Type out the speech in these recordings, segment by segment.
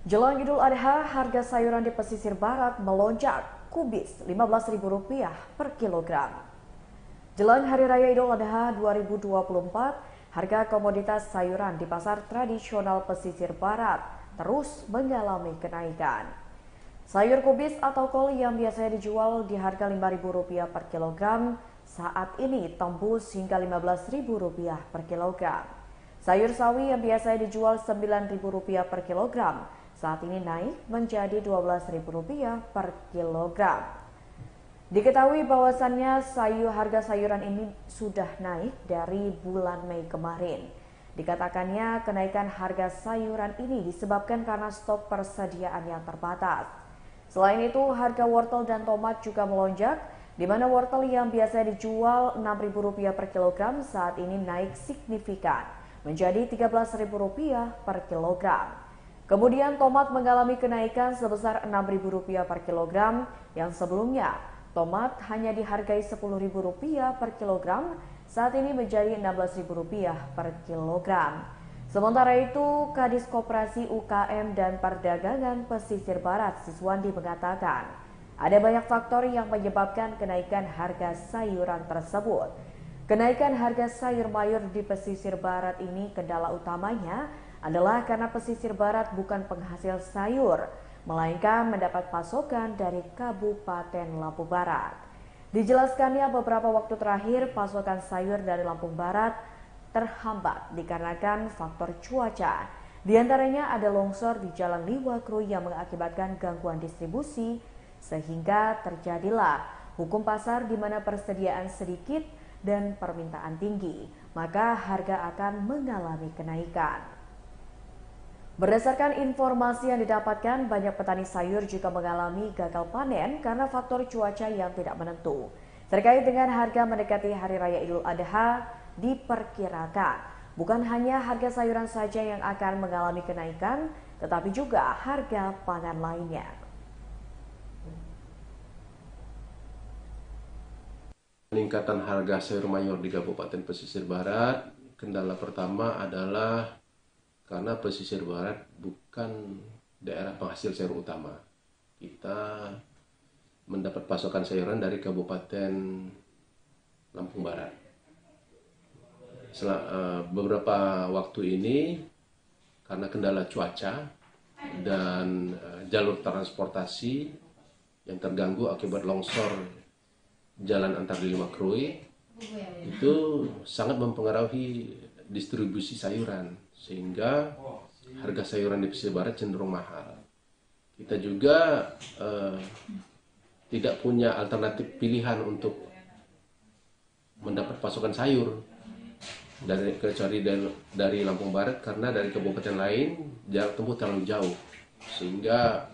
Jelang Idul Adha, harga sayuran di pesisir barat melonjak kubis Rp15.000 per kilogram. Jelang Hari Raya Idul Adha 2024, harga komoditas sayuran di pasar tradisional pesisir barat terus mengalami kenaikan. Sayur kubis atau kol yang biasanya dijual di harga Rp5.000 per kilogram, saat ini tembus hingga Rp15.000 per kilogram. Sayur sawi yang biasanya dijual Rp9.000 per kilogram, saat ini naik menjadi Rp12.000 per kilogram. Diketahui bahwasannya harga sayuran ini sudah naik dari bulan Mei kemarin. Dikatakannya kenaikan harga sayuran ini disebabkan karena stok persediaan yang terbatas. Selain itu, harga wortel dan tomat juga melonjak, di mana wortel yang biasanya dijual Rp6.000 per kilogram saat ini naik signifikan menjadi Rp13.000 per kilogram. Kemudian tomat mengalami kenaikan sebesar Rp6.000 per kilogram, yang sebelumnya tomat hanya dihargai Rp10.000 per kilogram, saat ini menjadi Rp16.000 per kilogram. Sementara itu, Kadis Koperasi UKM dan Perdagangan Pesisir Barat Siswandi mengatakan, ada banyak faktor yang menyebabkan kenaikan harga sayuran tersebut. Kenaikan harga sayur mayur di pesisir barat ini kendala utamanya adalah karena pesisir barat bukan penghasil sayur, melainkan mendapat pasokan dari Kabupaten Lampung Barat. Dijelaskannya beberapa waktu terakhir pasokan sayur dari Lampung Barat terhambat dikarenakan faktor cuaca. Di antaranya ada longsor di Jalan Liwakru yang mengakibatkan gangguan distribusi, sehingga terjadilah hukum pasar di mana persediaan sedikit dan permintaan tinggi, maka harga akan mengalami kenaikan. Berdasarkan informasi yang didapatkan, banyak petani sayur juga mengalami gagal panen karena faktor cuaca yang tidak menentu. Terkait dengan harga mendekati Hari Raya Idul Adha, diperkirakan bukan hanya harga sayuran saja yang akan mengalami kenaikan, tetapi juga harga pangan lainnya. Peningkatan harga sayur mayur di Kabupaten Pesisir Barat, kendala pertama adalah karena pesisir barat bukan daerah penghasil sayur utama. Kita mendapat pasokan sayuran dari Kabupaten Lampung Barat. Beberapa waktu ini karena kendala cuaca dan jalur transportasi yang terganggu akibat longsor jalan antar Liwakru itu sangat mempengaruhi distribusi sayuran, sehingga harga sayuran di pesisir barat cenderung mahal. Kita juga tidak punya alternatif pilihan untuk mendapat pasokan sayur kecuali dari Lampung Barat, karena dari kabupaten lain jarak tempuh terlalu jauh, sehingga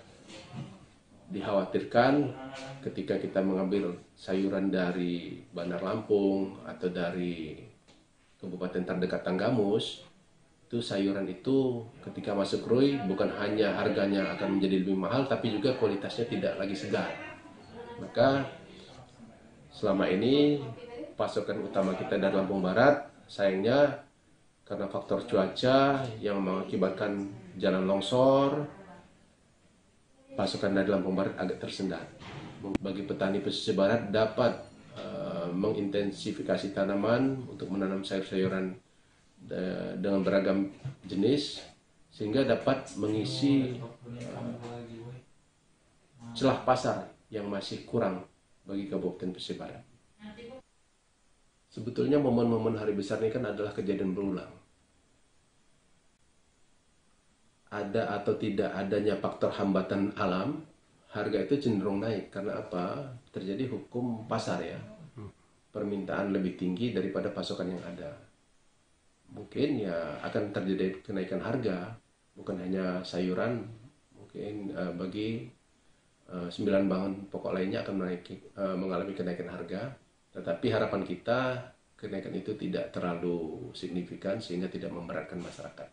dikhawatirkan ketika kita mengambil sayuran dari Bandar Lampung atau dari kabupaten terdekat Tanggamus, itu sayuran itu ketika masuk krui bukan hanya harganya akan menjadi lebih mahal, tapi juga kualitasnya tidak lagi segar. Maka selama ini pasokan utama kita dari Lampung Barat, sayangnya karena faktor cuaca yang mengakibatkan jalan longsor, pasokan dari Lampung Barat agak tersendat. Bagi petani pesisir barat dapat mengintensifikasi tanaman untuk menanam sayur-sayuran dengan beragam jenis, sehingga dapat mengisi celah pasar yang masih kurang bagi Kabupaten Pesisir Barat. Sebetulnya momen-momen hari besar ini kan adalah kejadian berulang. Ada atau tidak adanya faktor hambatan alam, harga itu cenderung naik. Karena apa? Terjadi hukum pasar ya. Permintaan lebih tinggi daripada pasokan yang ada. Mungkin ya akan terjadi kenaikan harga, bukan hanya sayuran, mungkin bagi 9 bahan pokok lainnya akan mengalami kenaikan harga. Tetapi harapan kita kenaikan itu tidak terlalu signifikan sehingga tidak memberatkan masyarakat.